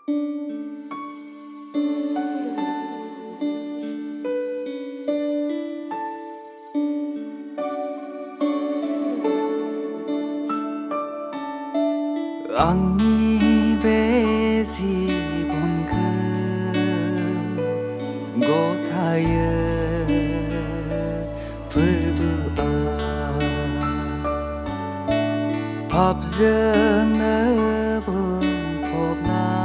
आंनि बे जिबनखौ गथायो फोरबोआव पापजोंनो बुंफबनाय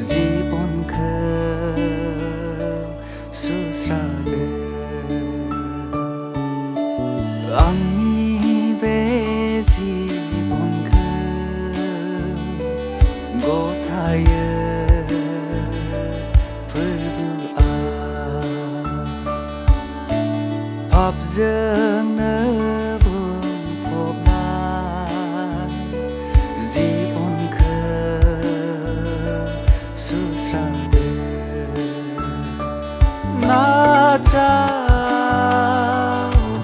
जिबनखौ सुस्रांदो आंनि बे गथायो फोरबोआव पापजोंनो बुंफबनाय जिबनखौ सुस्रांदो नाजाव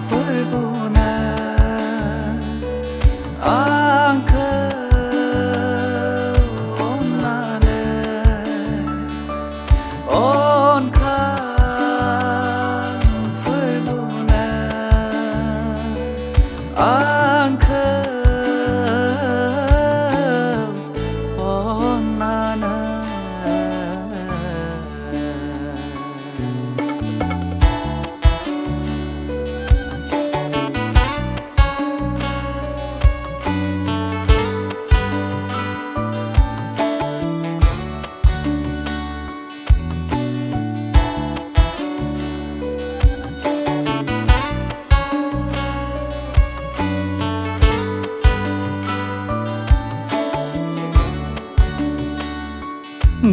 फोरबोना आंखौ आंखौ अननानै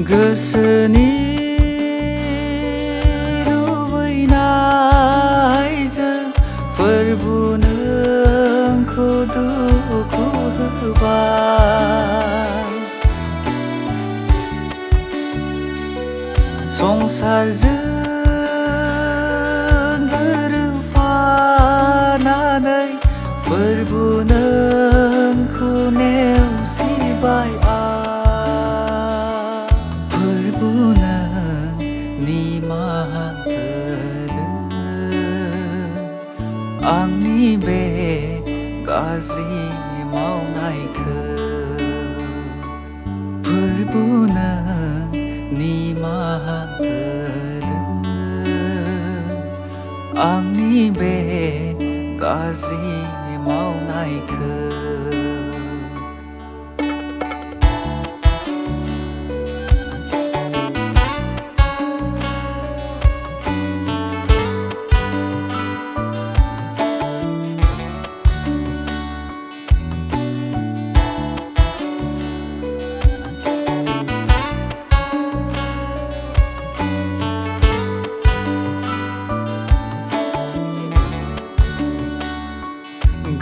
गोसोनि लुबैनायजों फोरबो नोंखौ दुखु होबाय संसारजों गोरोबफानानै फोरबो नोंखौ नेवसिबाय निमाहा होदो आंनि बे गाज्रि मावनायखौ फोरबो निमाहा होदो आंनि बे गाज्रि मावनायखौ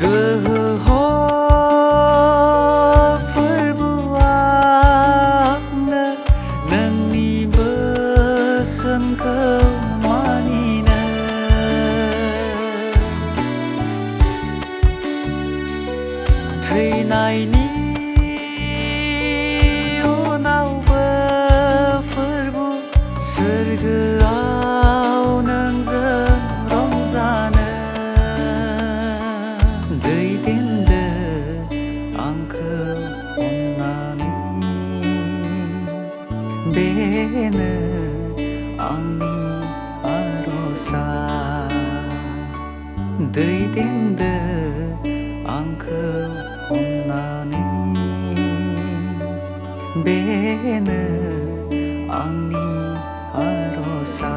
गोहो फोरबोआवनो नोंनि बोसोनखौ मानिनो थैनायनि उनावबो फोरबो सोरगोआव नोंजों रंजानो दैदेनदो आंखौ अननानै बेनो आंनि आर'जआ दैदेनदो आंखौ अननानै बेनो आंनि आर'जआ